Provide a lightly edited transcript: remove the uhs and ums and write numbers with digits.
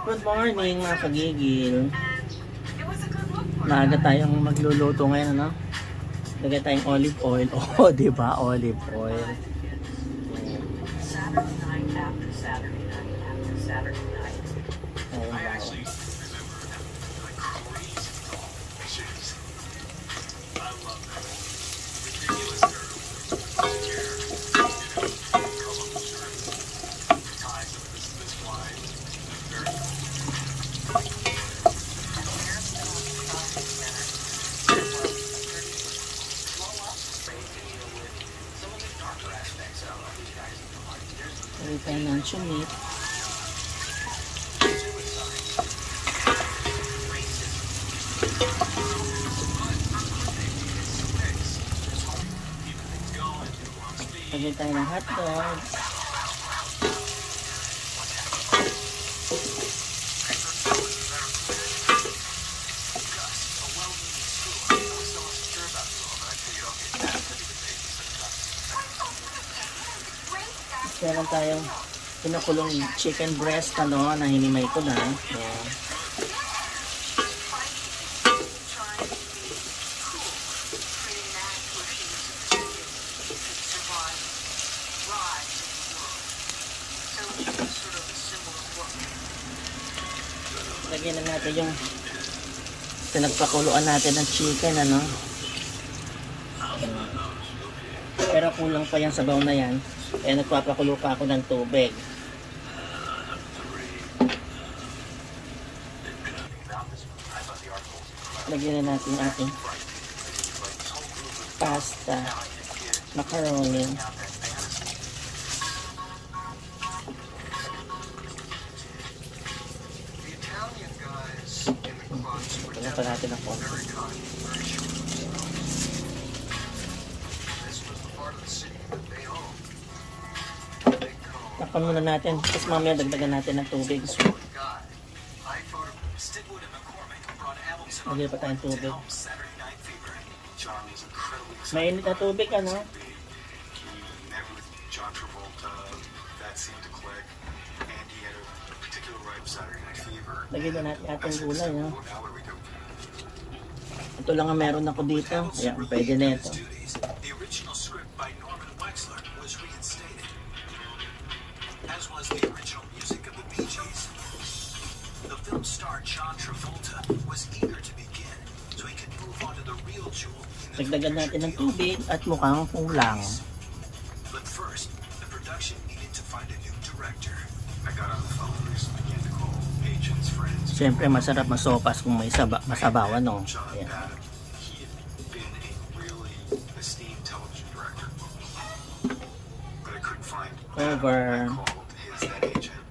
Good morning mga kagigil. Maaga tayong magluluto ngayon, ano? Lagay tayong olive oil. Oh, di ba? Olive oil. Lagay tayo ng chumit. Lagay tayo ng hotdog. Meron tayong pinakulong chicken breast, ano, na hinimay ko na. Ayan. Lagyan na natin yung pinagpakuluan natin ng chicken, ano. Pero kulang pa yung sabaw na yan. Kaya nagpapakulo pa ako ng tubig. Lagyan na natin ating pasta, macaroni. Lagyan pa natin ako. Takpan muna natin, tapos mamaya dagdagan natin ng tubig. Lagyan pa tayong tubig. Mainit na tubig, ano? Lagyan na natin ating gulay, no? Ito lang ang meron ako dito. Ayan, pwede na ito. As was the original music of the Bee Gees. The film star John Travolta was eager to begin, so he could move on to the real jewel. Dagdagan natin ng tubig at mukhang kulang. But first, the production needed to find a new director. I got on the phone and began to call agents, friends. Siyempre masarap masopas kung may masabawan, no? Ayan. He had been a really esteemed television director, but I couldn't find. Over. I called his then agent.